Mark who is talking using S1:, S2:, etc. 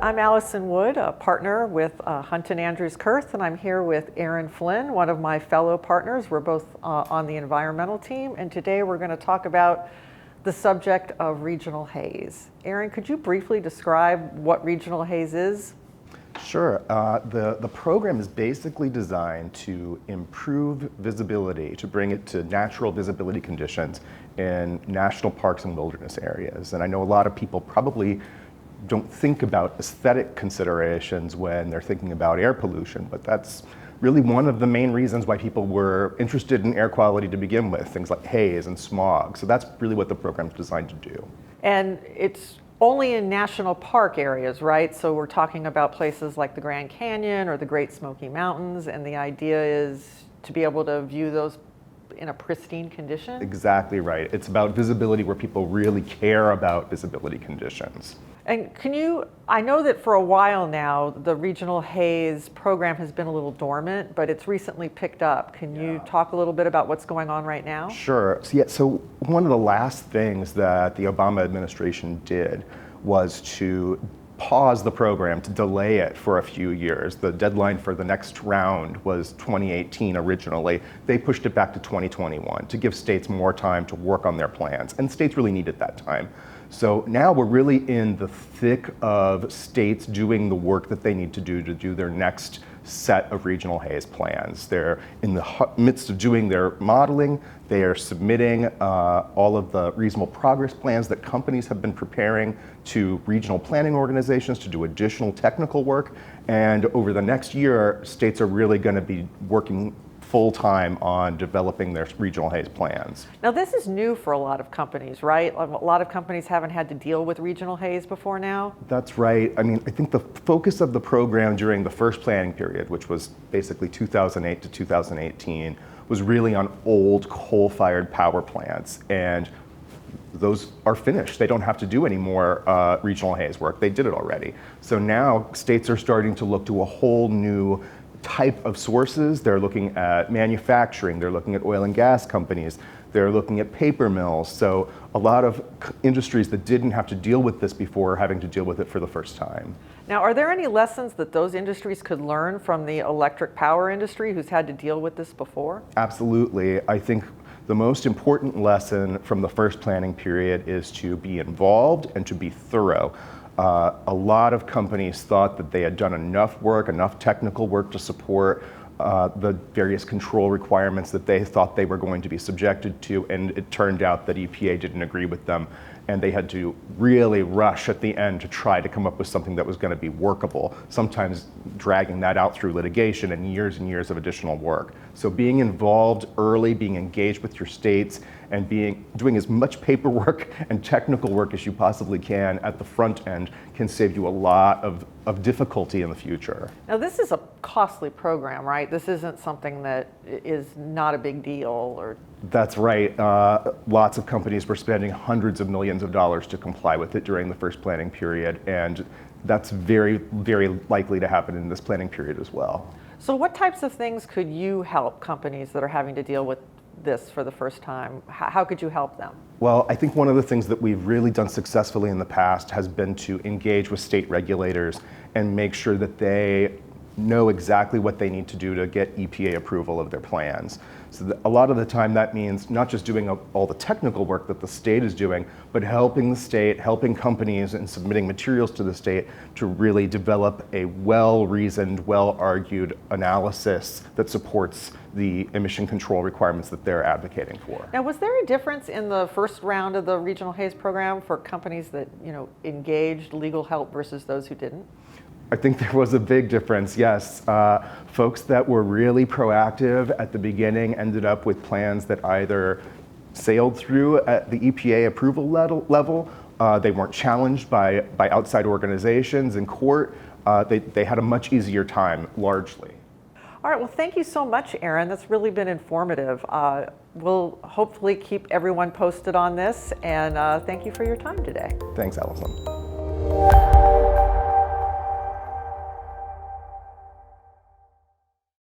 S1: I'm Allison Wood, a partner with Hunton Andrews Kurth, and I'm here with Aaron Flynn, one of my fellow partners. We're both on the environmental team, and today we're going to talk about the subject of regional haze. Aaron, could you briefly describe what regional haze is?
S2: Sure. The program is basically designed to improve visibility, to bring it to natural visibility conditions in national parks and wilderness areas. And I know a lot of people probably don't think about aesthetic considerations when they're thinking about air pollution, but that's really one of the main reasons why people were interested in air quality to begin with, things like haze and smog. So that's really what the program's designed to do.
S1: And it's only in national park areas, right? So we're talking about places like the Grand Canyon or the Great Smoky Mountains, and the idea is to be able to view those in a pristine condition?
S2: Exactly right. It's about visibility where people really care about visibility conditions.
S1: And I know that for a while now, the regional haze program has been a little dormant, but it's recently picked up. Can you talk a little bit about what's going on right now?
S2: Sure. So one of the last things that the Obama administration did was to pause the program, to delay it for a few years. The deadline for the next round was 2018 originally. They pushed it back to 2021 to give states more time to work on their plans, and states really needed that time. So now we're really in the thick of states doing the work that they need to do their next set of regional haze plans. They're in the midst of doing their modeling. They are submitting all of the reasonable progress plans that companies have been preparing to regional planning organizations to do additional technical work. And over the next year, states are really going to be working full-time on developing their regional haze plans.
S1: Now this is new for a lot of companies, right? A lot of companies haven't had to deal with regional haze before now.
S2: That's right. I mean, I think the focus of the program during the first planning period, which was basically 2008 to 2018, was really on old coal-fired power plants, and those are finished. They don't have to do any more regional haze work. They did it already. So now states are starting to look to a whole new type of sources. They're looking at manufacturing, they're looking at oil and gas companies, they're looking at paper mills. So a lot of industries that didn't have to deal with this before are having to deal with it for the first time.
S1: Now, are there any lessons that those industries could learn from the electric power industry who's had to deal with this before?
S2: Absolutely. I think the most important lesson from the first planning period is to be involved and to be thorough. A lot of companies thought that they had done enough work, enough technical work to support the various control requirements that they thought they were going to be subjected to, and it turned out that EPA didn't agree with them, and they had to really rush at the end to try to come up with something that was going to be workable, sometimes dragging that out through litigation and years of additional work. So being involved early, being engaged with your states, and doing as much paperwork and technical work as you possibly can at the front end can save you a lot of difficulty in the future.
S1: Now this is a costly program, right? This isn't something that is not a big deal, or...
S2: That's right. Lots of companies were spending hundreds of millions of dollars to comply with it during the first planning period, and that's very, very likely to happen in this planning period as well.
S1: So what types of things could you help companies that are having to deal with this for the first time? How could you help them?
S2: Well, I think one of the things that we've really done successfully in the past has been to engage with state regulators and make sure that they know exactly what they need to do to get EPA approval of their plans. So a lot of the time that means not just doing all the technical work that the state is doing, but helping the state, helping companies, and submitting materials to the state to really develop a well-reasoned, well-argued analysis that supports the emission control requirements that they're advocating for.
S1: Now, was there a difference in the first round of the regional haze program for companies that engaged legal help versus those who didn't?
S2: I think there was a big difference, yes. Folks that were really proactive at the beginning ended up with plans that either sailed through at the EPA approval level, they weren't challenged by outside organizations in court, they had a much easier time, largely.
S1: All right, well, thank you so much, Aaron. That's really been informative. We'll hopefully keep everyone posted on this, and thank you for your time today.
S2: Thanks, Allison.